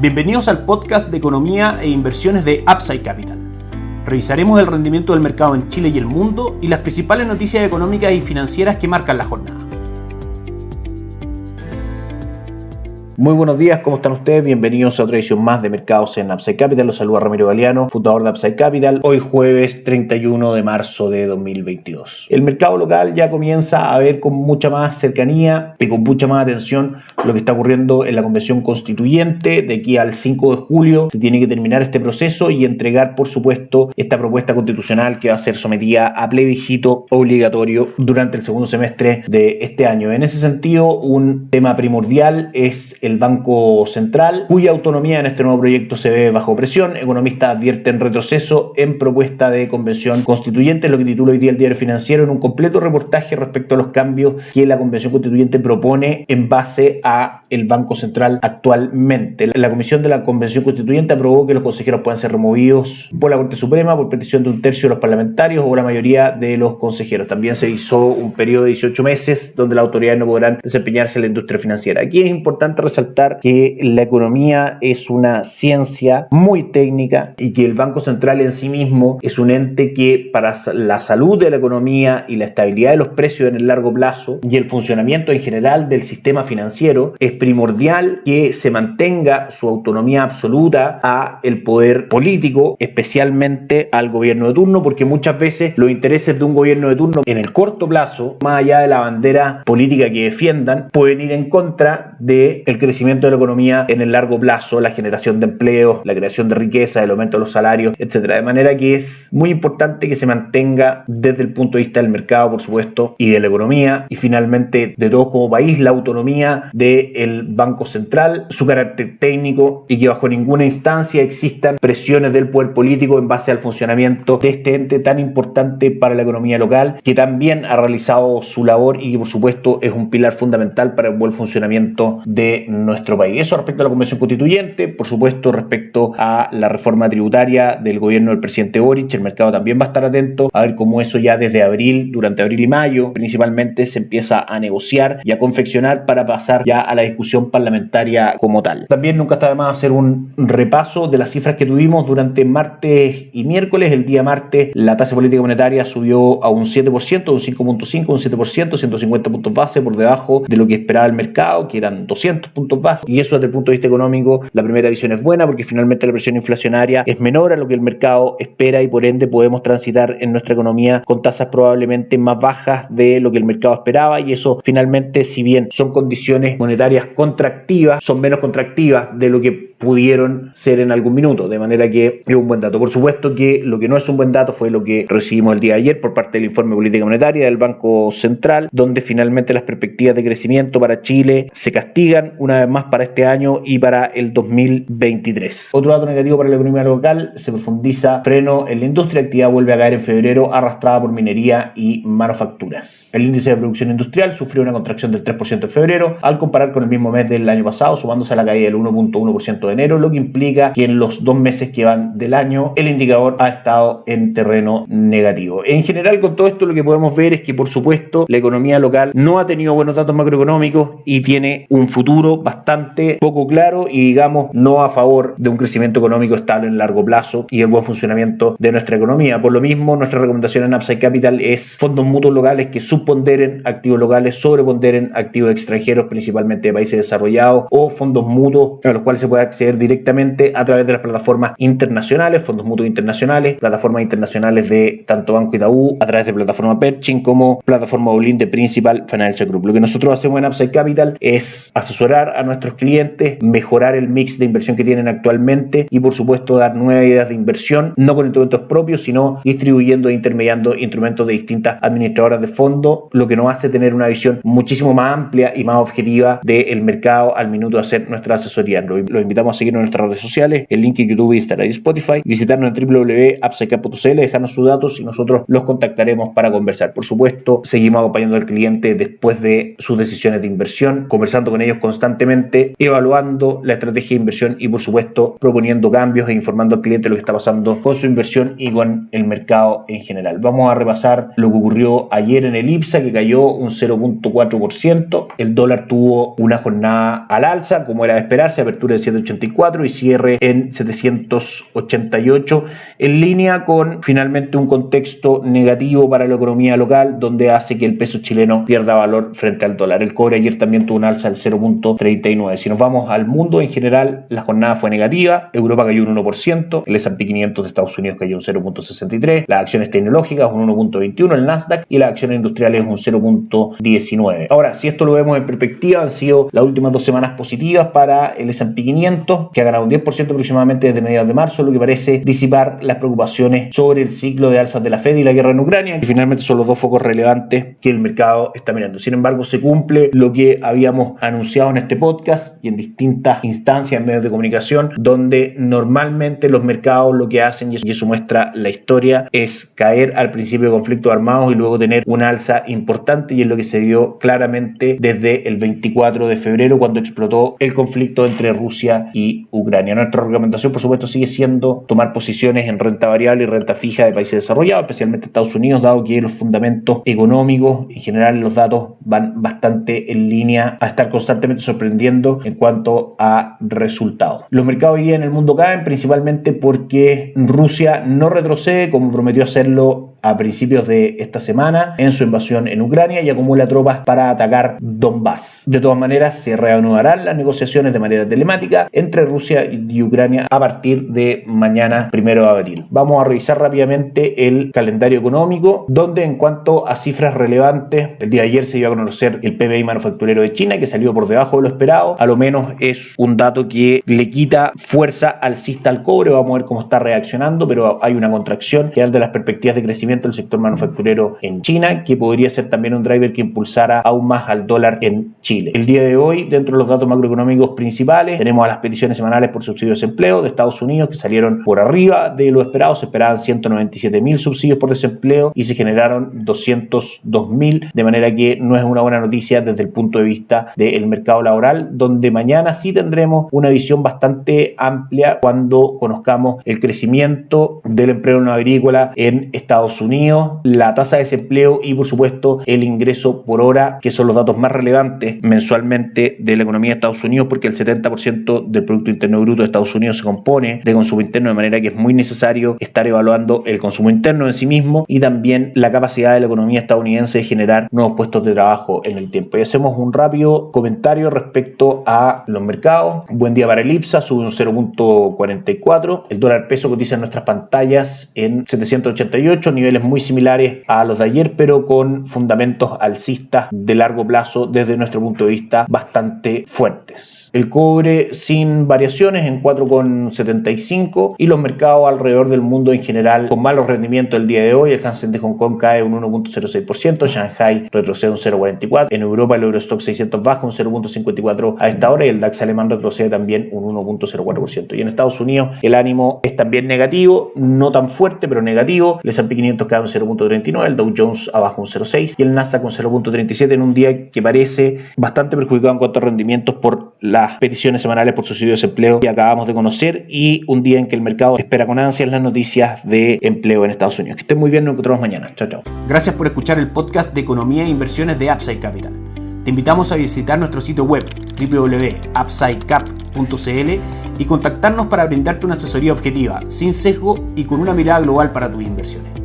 Bienvenidos al podcast de economía e inversiones de Upside Capital. Revisaremos el rendimiento del mercado en Chile y el mundo y las principales noticias económicas y financieras que marcan la jornada. Muy buenos días, ¿cómo están ustedes? Bienvenidos a otra edición más de Mercados en Upside Capital. Los saluda Ramiro Galeano, fundador de Upside Capital. Hoy jueves 31 de marzo de 2022. El mercado local ya comienza a ver con mucha más cercanía y con mucha más atención lo que está ocurriendo en la Convención Constituyente. De aquí al 5 de julio se tiene que terminar este proceso y entregar, por supuesto, esta propuesta constitucional que va a ser sometida a plebiscito obligatorio durante el segundo semestre de este año. En ese sentido, un tema primordial es el Banco Central, cuya autonomía en este nuevo proyecto se ve bajo presión. Economistas advierten retroceso en propuesta de Convención Constituyente, lo que titula hoy día el Diario Financiero en un completo reportaje respecto a los cambios que la Convención Constituyente propone en base a el Banco Central actualmente. La Comisión de la Convención Constituyente aprobó que los consejeros puedan ser removidos por la Corte Suprema por petición de un tercio de los parlamentarios o la mayoría de los consejeros. También se hizo un periodo de 18 meses donde las autoridades no podrán desempeñarse en la industria financiera. Aquí es importante resaltar que la economía es una ciencia muy técnica y que el Banco Central en sí mismo es un ente que para la salud de la economía y la estabilidad de los precios en el largo plazo y el funcionamiento en general del sistema financiero es primordial que se mantenga su autonomía absoluta a el poder político, especialmente al gobierno de turno, porque muchas veces los intereses de un gobierno de turno en el corto plazo, más allá de la bandera política que defiendan, pueden ir en contra del crecimiento de la economía en el largo plazo, la generación de empleos, la creación de riqueza, el aumento de los salarios, etcétera. De manera que es muy importante que se mantenga desde el punto de vista del mercado, por supuesto, y de la economía, y finalmente de todos como país, la autonomía del Banco Central, su carácter técnico y que bajo ninguna instancia existan presiones del poder político en base al funcionamiento de este ente tan importante para la economía local, que también ha realizado su labor y que por supuesto es un pilar fundamental para el buen funcionamiento de nuestro país. Eso respecto a la Convención Constituyente. Por supuesto, respecto a la reforma tributaria del gobierno del presidente Boric, el mercado también va a estar atento a ver cómo eso ya desde abril, durante abril y mayo, principalmente se empieza a negociar y a confeccionar para pasar ya a la discusión parlamentaria como tal. También nunca está de más hacer un repaso de las cifras que tuvimos durante martes y miércoles. El día martes la tasa política monetaria subió a un 7%, un 5.5, un 7%, 150 puntos base por debajo de lo que esperaba el mercado, que eran 200 puntos base, y eso desde el punto de vista económico la primera visión es buena porque finalmente la presión inflacionaria es menor a lo que el mercado espera y por ende podemos transitar en nuestra economía con tasas probablemente más bajas de lo que el mercado esperaba, y eso finalmente, si bien son condiciones monetarias contractivas, son menos contractivas de lo que pudieron ser en algún minuto, de manera que es un buen dato. Por supuesto que lo que no es un buen dato fue lo que recibimos el día de ayer por parte del informe de política monetaria del Banco Central, donde finalmente las perspectivas de crecimiento para Chile se castigan una vez más para este año y para el 2023. Otro dato negativo para la economía local: se profundiza freno en la industria, la actividad vuelve a caer en febrero arrastrada por minería y manufacturas. El índice de producción industrial sufrió una contracción del 3% en febrero al comparar con el mismo mes del año pasado, sumándose a la caída del 1.1% de enero, lo que implica que en los 2 meses que van del año el indicador ha estado en terreno negativo. En general, con todo esto lo que podemos ver es que por supuesto la economía local no ha tenido buenos datos macroeconómicos y tiene un futuro bastante poco claro y digamos no a favor de un crecimiento económico estable en largo plazo y el buen funcionamiento de nuestra economía. Por lo mismo, nuestra recomendación en Upside Capital es fondos mutuos locales que subponderen activos locales, sobreponderen activos extranjeros, principalmente de países desarrollados, o fondos mutuos a los cuales se puede acceder directamente a través de las plataformas internacionales, fondos mutuos internacionales, plataformas internacionales de tanto Banco Itaú, a través de plataforma Pershing como plataforma Olin de Principal Financial Group. Lo que nosotros hacemos en Upside Capital es asesorar a nuestros clientes, mejorar el mix de inversión que tienen actualmente y por supuesto dar nuevas ideas de inversión, no con instrumentos propios, sino distribuyendo e intermediando instrumentos de distintas administradoras de fondos, lo que nos hace tener una visión muchísimo más amplia y más objetiva del mercado al minuto de hacer nuestra asesoría. Los invitamos a seguirnos en nuestras redes sociales, el link en YouTube, Instagram y Spotify, visitarnos en www.upsidecap.cl, dejarnos sus datos y nosotros los contactaremos para conversar. Por supuesto, seguimos acompañando al cliente después de sus decisiones de inversión, conversando con ellos constantemente, evaluando la estrategia de inversión y por supuesto proponiendo cambios e informando al cliente lo que está pasando con su inversión y con el mercado en general. Vamos a repasar lo que ocurrió ayer en el IPSA, que cayó un 0.4%. El dólar tuvo una jornada al alza, como era de esperarse, apertura de 7.81 784 y cierre en 788, en línea con finalmente un contexto negativo para la economía local, donde hace que el peso chileno pierda valor frente al dólar. El cobre ayer también tuvo un alza del 0.39. Si nos vamos al mundo en general, la jornada fue negativa. Europa cayó un 1%, el S&P 500 de Estados Unidos cayó un 0.63, las acciones tecnológicas un 1.21, el Nasdaq, y las acciones industriales un 0.19. Ahora, si esto lo vemos en perspectiva, han sido las últimas 2 semanas positivas para el S&P 500, que ha ganado un 10% aproximadamente desde mediados de marzo, lo que parece disipar las preocupaciones sobre el ciclo de alzas de la Fed y la guerra en Ucrania, que finalmente son los dos focos relevantes que el mercado está mirando. Sin embargo, se cumple lo que habíamos anunciado en este podcast y en distintas instancias en medios de comunicación, donde normalmente los mercados lo que hacen, y eso muestra la historia, es caer al principio de conflictos armados y luego tener una alza importante, y es lo que se dio claramente desde el 24 de febrero cuando explotó el conflicto entre Rusia y Ucrania. Nuestra recomendación, por supuesto, sigue siendo tomar posiciones en renta variable y renta fija de países desarrollados, especialmente Estados Unidos, dado que los fundamentos económicos, en general los datos van bastante en línea a estar constantemente sorprendiendo en cuanto a resultados. Los mercados hoy día en el mundo caen principalmente porque Rusia no retrocede como prometió hacerlo a principios de esta semana en su invasión en Ucrania y acumula tropas para atacar Donbass. De todas maneras, se reanudarán las negociaciones de manera telemática entre Rusia y Ucrania a partir de mañana, 1 de abril. Vamos a revisar rápidamente el calendario económico, donde en cuanto a cifras relevantes, el día de ayer se dio a conocer el PMI manufacturero de China, que salió por debajo de lo esperado. A lo menos es un dato que le quita fuerza alcista al cobre. Vamos a ver cómo está reaccionando, pero hay una contracción general de las perspectivas de crecimiento del sector manufacturero en China, que podría ser también un driver que impulsara aún más al dólar en Chile. El día de hoy, dentro de los datos macroeconómicos principales, tenemos a las peticiones semanales por subsidio de desempleo de Estados Unidos, que salieron por arriba de lo esperado. Se esperaban 197.000 subsidios por desempleo y se generaron 202.000, de manera que no es una buena noticia desde el punto de vista del mercado laboral, donde mañana sí tendremos una visión bastante amplia cuando conozcamos el crecimiento del empleo no agrícola en Estados Unidos, la tasa de desempleo y, por supuesto, el ingreso por hora, que son los datos más relevantes mensualmente de la economía de Estados Unidos, porque el 70% del Producto Interno Bruto de Estados Unidos se compone de consumo interno, de manera que es muy necesario estar evaluando el consumo interno en sí mismo y también la capacidad de la economía estadounidense de generar nuevos puestos de trabajo en el tiempo. Y hacemos un rápido comentario respecto a los mercados. Buen día para el IPSA, sube un 0.44. El dólar peso cotiza en nuestras pantallas en 788, niveles muy similares a los de ayer, pero con fundamentos alcistas de largo plazo desde nuestro punto de vista bastante fuertes. El cobre sin variaciones en 4,75 y los mercados alrededor del mundo en general con malos rendimientos el día de hoy. El Hansen de Hong Kong cae un 1.06%, Shanghai retrocede un 0.44%, en Europa el Eurostock 600 baja un 0.54% a esta hora y el DAX alemán retrocede también un 1.04%. Y en Estados Unidos el ánimo es también negativo, no tan fuerte pero negativo. El S&P 500 cae un 0.39%, el Dow Jones abajo un 0.6% y el Nasdaq un 0.37% en un día que parece bastante perjudicado en cuanto a rendimientos por las peticiones semanales por subsidio de desempleo que acabamos de conocer y un día en que el mercado espera con ansias las noticias de empleo en Estados Unidos. Que estén muy bien, nos encontramos mañana. Chao, chao. Gracias por escuchar el podcast de Economía e Inversiones de Upside Capital. Te invitamos a visitar nuestro sitio web www.upsidecap.cl y contactarnos para brindarte una asesoría objetiva, sin sesgo y con una mirada global para tus inversiones.